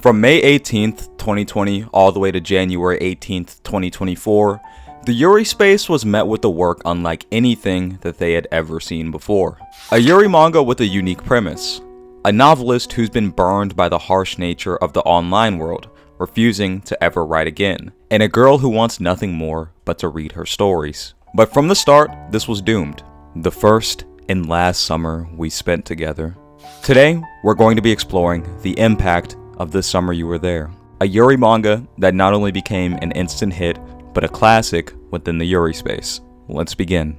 From May 18th, 2020 all the way to January 18th, 2024, the Yuri space was met with a work unlike anything that they had ever seen before. A Yuri manga with a unique premise. A novelist who's been burned by the harsh nature of the online world, refusing to ever write again. And a girl who wants nothing more but to read her stories. But from the start, this was doomed. The first and last summer we spent together. Today, we're going to be exploring the impact of This Summer You Were There. A Yuri manga that not only became an instant hit, but a classic within the Yuri space. Let's begin.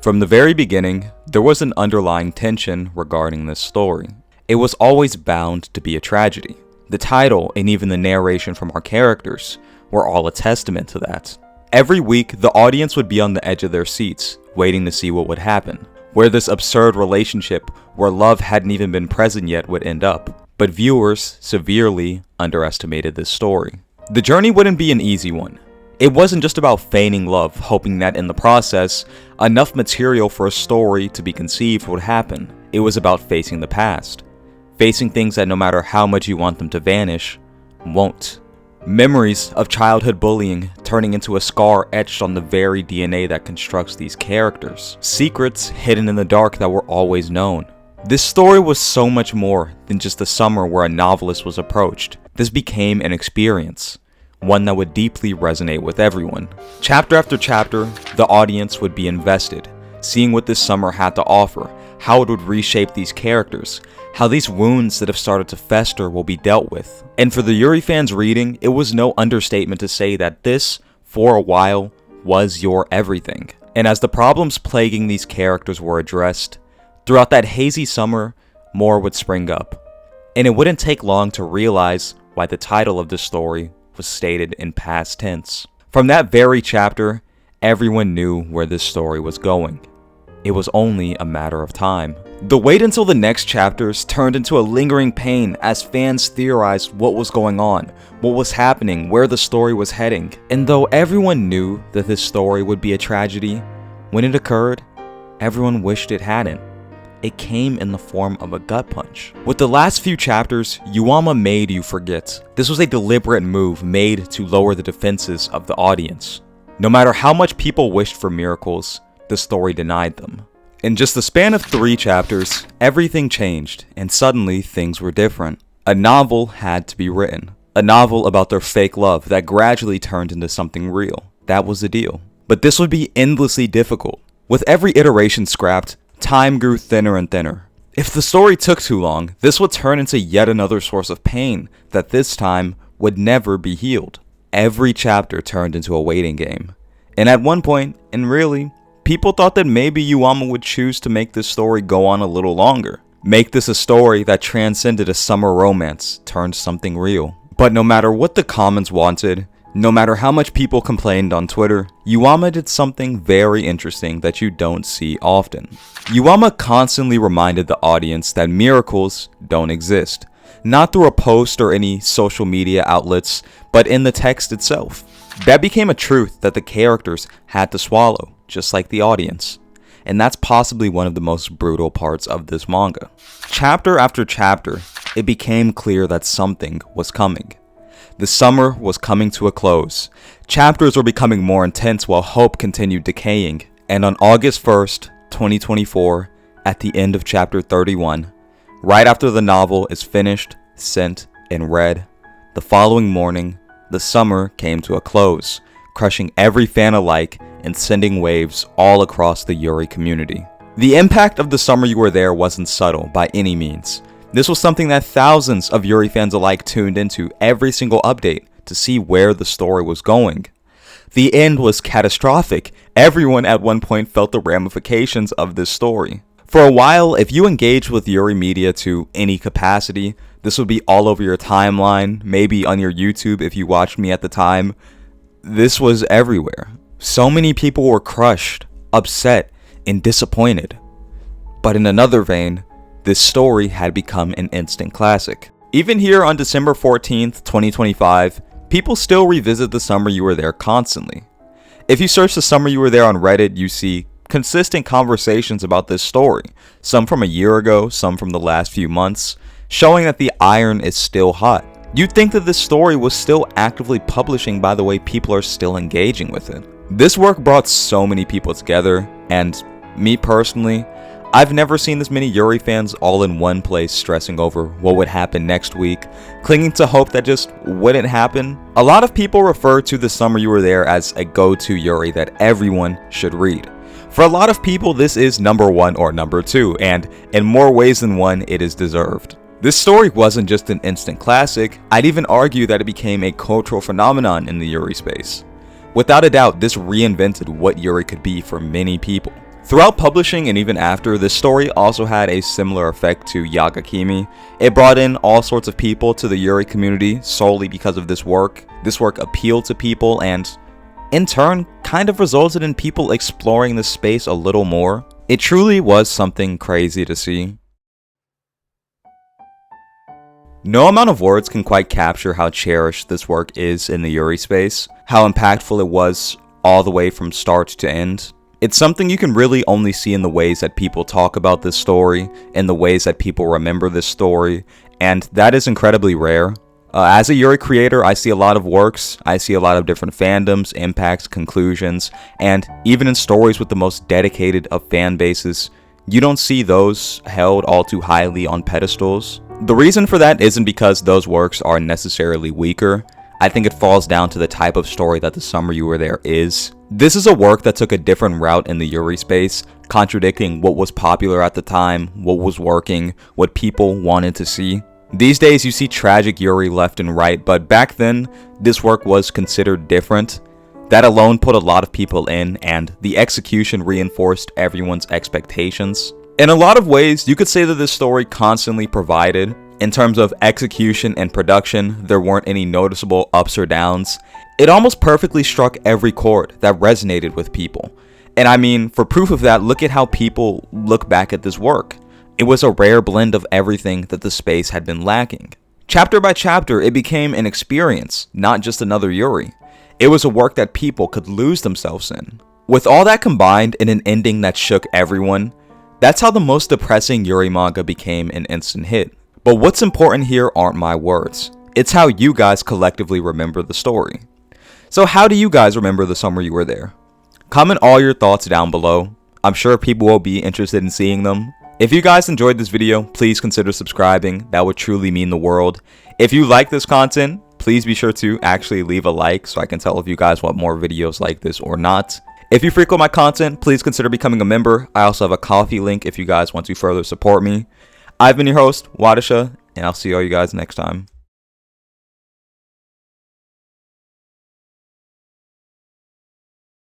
From the very beginning, there was an underlying tension regarding this story. It was always bound to be a tragedy. The title and even the narration from our characters were all a testament to that. Every week, the audience would be on the edge of their seats, waiting to see what would happen, where this absurd relationship, where love hadn't even been present yet, would end up. But viewers severely underestimated this story. The journey wouldn't be an easy one. It wasn't just about feigning love, hoping that in the process, enough material for a story to be conceived would happen. It was about facing the past. Facing things that no matter how much you want them to vanish, won't. Memories of childhood bullying turning into a scar etched on the very DNA that constructs these characters. Secrets hidden in the dark that were always known. This story was so much more than just a summer where a novelist was approached. This became an experience, one that would deeply resonate with everyone. Chapter after chapter, the audience would be invested, seeing what this summer had to offer, how it would reshape these characters, how these wounds that have started to fester will be dealt with. And for the Yuri fans reading, it was no understatement to say that this, for a while, was your everything. And as the problems plaguing these characters were addressed, throughout that hazy summer, more would spring up. And it wouldn't take long to realize why the title of this story was stated in past tense. From that very chapter, everyone knew where this story was going. It was only a matter of time. The wait until the next chapters turned into a lingering pain as fans theorized what was going on, what was happening, where the story was heading. And though everyone knew that this story would be a tragedy, when it occurred, everyone wished it hadn't. It came in the form of a gut punch. With the last few chapters, Yuama made you forget. This was a deliberate move made to lower the defenses of the audience. No matter how much people wished for miracles, the story denied them. In just the span of 3 chapters, everything changed, and suddenly things were different. A novel had to be written. A novel about their fake love that gradually turned into something real. That was the deal. But this would be endlessly difficult. With every iteration scrapped, time grew thinner and thinner. If the story took too long, this would turn into yet another source of pain that this time would never be healed. Every chapter turned into a waiting game. And at one point, and really, people thought that maybe Yuama would choose to make this story go on a little longer. Make this a story that transcended a summer romance, turned something real. But no matter what the comments wanted, no matter how much people complained on Twitter, Yuama did something very interesting that you don't see often. Yuama constantly reminded the audience that miracles don't exist. Not through a post or any social media outlets, but in the text itself. That became a truth that the characters had to swallow, just like the audience. And that's possibly one of the most brutal parts of this manga. Chapter after chapter, it became clear that something was coming. The summer was coming to a close. Chapters were becoming more intense while hope continued decaying. And on August 1st, 2024, at the end of chapter 31, right after the novel is finished, sent, and read, the following morning, the summer came to a close, crushing every fan alike and sending waves all across the Yuri community. The impact of The Summer You Were There wasn't subtle by any means. This was something that thousands of Yuri fans alike tuned into every single update to see where the story was going. The end was catastrophic. Everyone at one point felt the ramifications of this story. For a while, if you engaged with Yuri media to any capacity, this would be all over your timeline, maybe on your YouTube if you watched me at the time. This was everywhere. So many people were crushed, upset, and disappointed. But in another vein, this story had become an instant classic. Even here on December 14th, 2025, people still revisit The Summer You Were There constantly. If you search The Summer You Were There on Reddit, you see consistent conversations about this story, some from a year ago, some from the last few months, showing that the iron is still hot. You'd think that this story was still actively publishing by the way people are still engaging with it. This work brought so many people together, and me personally, I've never seen this many Yuri fans all in one place stressing over what would happen next week, clinging to hope that just wouldn't happen. A lot of people refer to The Summer You Were There as a go-to Yuri that everyone should read. For a lot of people, this is number 1 or number 2, and in more ways than one, it is deserved. This story wasn't just an instant classic, I'd even argue that it became a cultural phenomenon in the Yuri space. Without a doubt, this reinvented what Yuri could be for many people. Throughout publishing and even after, this story also had a similar effect to Yagakimi. It brought in all sorts of people to the Yuri community solely because of this work. This work appealed to people and, in turn, kind of resulted in people exploring the space a little more. It truly was something crazy to see. No amount of words can quite capture how cherished this work is in the Yuri space, how impactful it was all the way from start to end. It's something you can really only see in the ways that people talk about this story, in the ways that people remember this story, and that is incredibly rare. As a Yuri creator, I see a lot of works, I see a lot of different fandoms, impacts, conclusions, and even in stories with the most dedicated of fan bases, you don't see those held all too highly on pedestals. The reason for that isn't because those works are necessarily weaker. I think it falls down to the type of story that The Summer You Were There is. This is a work that took a different route in the Yuri space, contradicting what was popular at the time, what was working, what people wanted to see. These days you see tragic Yuri left and right, but back then, this work was considered different. That alone put a lot of people in, and the execution reinforced everyone's expectations. In a lot of ways, you could say that this story constantly provided. In terms of execution and production, there weren't any noticeable ups or downs. It almost perfectly struck every chord that resonated with people. And I mean, for proof of that, look at how people look back at this work. It was a rare blend of everything that the space had been lacking. Chapter by chapter, it became an experience, not just another Yuri. It was a work that people could lose themselves in. With all that combined in an ending that shook everyone, that's how the most depressing Yuri manga became an instant hit. But what's important here aren't my words. It's how you guys collectively remember the story. So how do you guys remember The Summer You Were There? Comment all your thoughts down below. I'm sure people will be interested in seeing them. If you guys enjoyed this video, please consider subscribing. That would truly mean the world. If you like this content, please be sure to actually leave a like so I can tell if you guys want more videos like this or not. If you frequent my content, please consider becoming a member. I also have a Ko-fi link if you guys want to further support me. I've been your host, Whadasha, and I'll see all you guys next time.